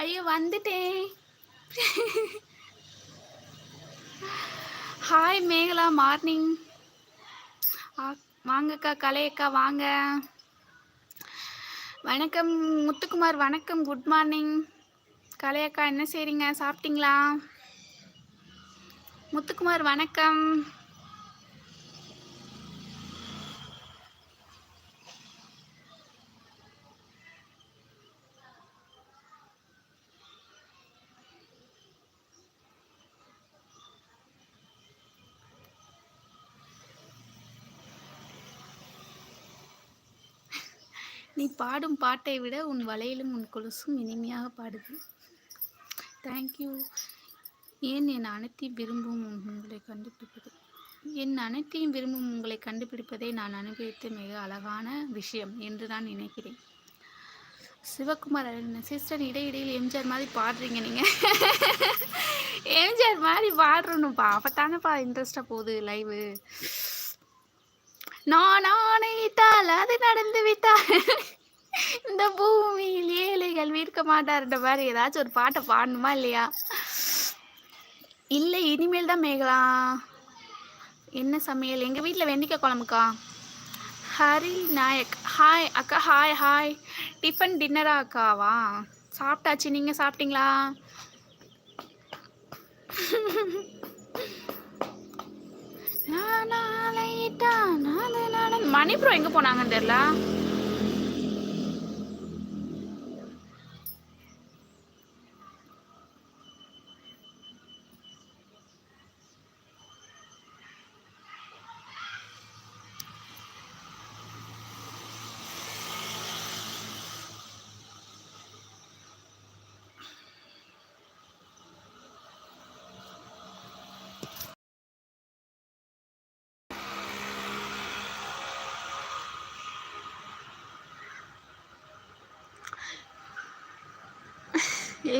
ஐயோ வந்துட்டேன். Hi Megala, morning. வாங்கக்கா, கலையக்கா வாங்க. வணக்கம் முத்துக்குமார், வணக்கம், குட் மார்னிங். கலையக்கா என்ன செய்றீங்க, சாப்பிட்டீங்களா? முத்துக்குமார் வணக்கம். நீ பாடும் பாட்டை விட உன் வளையலும் உன் கொலுசும் இனிமையாக பாடுது. தேங்க்யூ. ஏன் என் அனைத்தையும் விரும்பும் உங்களை கண்டுபிடிப்பது என் அனைத்தையும் விரும்பும் உங்களை கண்டுபிடிப்பதை நான் அனுபவித்த மிக அழகான விஷயம் என்று நான் நினைக்கிறேன். சிவகுமார் சிஸ்டர், இடையிடையில் எம்ஜிஆர் மாதிரி பாடுறீங்க நீங்கள். எம்ஜிஆர் மாதிரி பாடுறணும்ப்பா, அப்பத்தானப்பா இன்ட்ரெஸ்டாக போகுது லைவு. நான் ஆணையிட்டால் அது நடந்து விட்டால் இந்த பூமியில் ஏழைகள் வீர்க்க மாட்டார்ன்ற மாதிரி ஏதாச்சும் ஒரு பாட்டை பாடணுமா இல்லையா? இல்லை, இனிமேல் தான் மேகலா. என்ன சமையல்? எங்கள் வீட்டில் வெண்டைக்காய் குழம்புக்கா. ஹரி நாயக், ஹாய் அக்கா. Hi hi. டிஃபன் டின்னரா அக்காவா? சாப்பிட்டாச்சு, நீங்கள் சாப்பிட்டீங்களா? மணி ப்ரோ எங்கே போனாங்கன்னு தெரியல.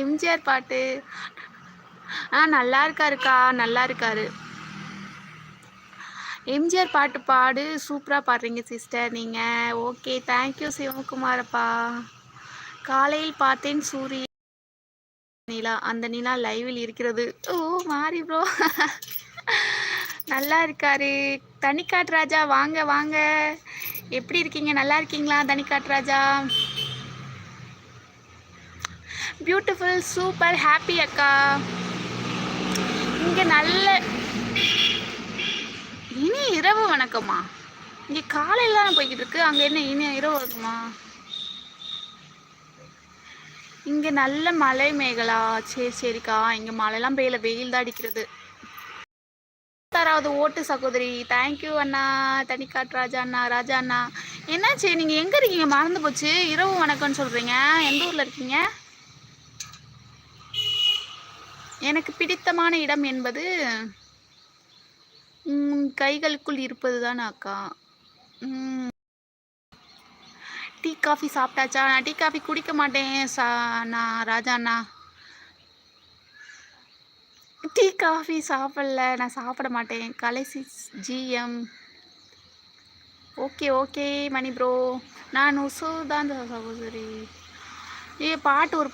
எம்ஜிஆர் பாட்டு நல்லா இருக்காருக்கா, நல்லா இருக்காரு. எம்ஜிஆர் பாட்டு பாடு, சூப்பராக பாடுறீங்க சிஸ்டர் நீங்கள். ஓகே, தேங்க்யூ சிவகுமாரப்பா. காலையில் பார்த்தேன் சூரிய நிலா, அந்த நிலா லைவில் இருக்கிறது. ஓ மாறி ப்ரோ நல்லா இருக்காரு. தனிக்காட்டு ராஜா வாங்க வாங்க, எப்படி இருக்கீங்க, நல்லா இருக்கீங்களா? தனிக்காட்டு ராஜா பியூட்டிஃபுல், சூப்பர், ஹாப்பி அக்கா. இங்கே நல்ல இனி இரவு வணக்கமா? இங்கே காலையில் தானே போய்கிட்டு இருக்கு, அங்கே என்ன இனி இரவு இருக்குமா? இங்கே நல்ல மழை மேகலா. சரி சரிக்கா, இங்கே மழைலாம் பெய்யல, வெயில் தான் அடிக்கிறது. 6வது ஓட்டு சகோதரி, தேங்க்யூ அண்ணா. தனிக்காட்டு ராஜா அண்ணா, ராஜா அண்ணா. என்னாச்சு, நீங்கள் எங்கே இருக்கீங்க? மறந்து போச்சு, இரவு வணக்கம்னு சொல்கிறீங்க. எந்த ஊரில் இருக்கீங்க? எனக்கு பிடித்தமான இடம் என்பது கைகளுக்குள் இருப்பது தான் அக்கா. டீ காஃபி சாப்பிட்டாச்சா? நான் டீ காஃபி குடிக்க மாட்டேன் நான் ராஜா அண்ணா. டீ காஃபி சாப்பிடல, நான் சாப்பிட மாட்டேன். கலைசி ஜிஎம். ஓகே ஓகே மணி ப்ரோ. நான் உசுதான் சகோதரி. பாட்டு ஒரு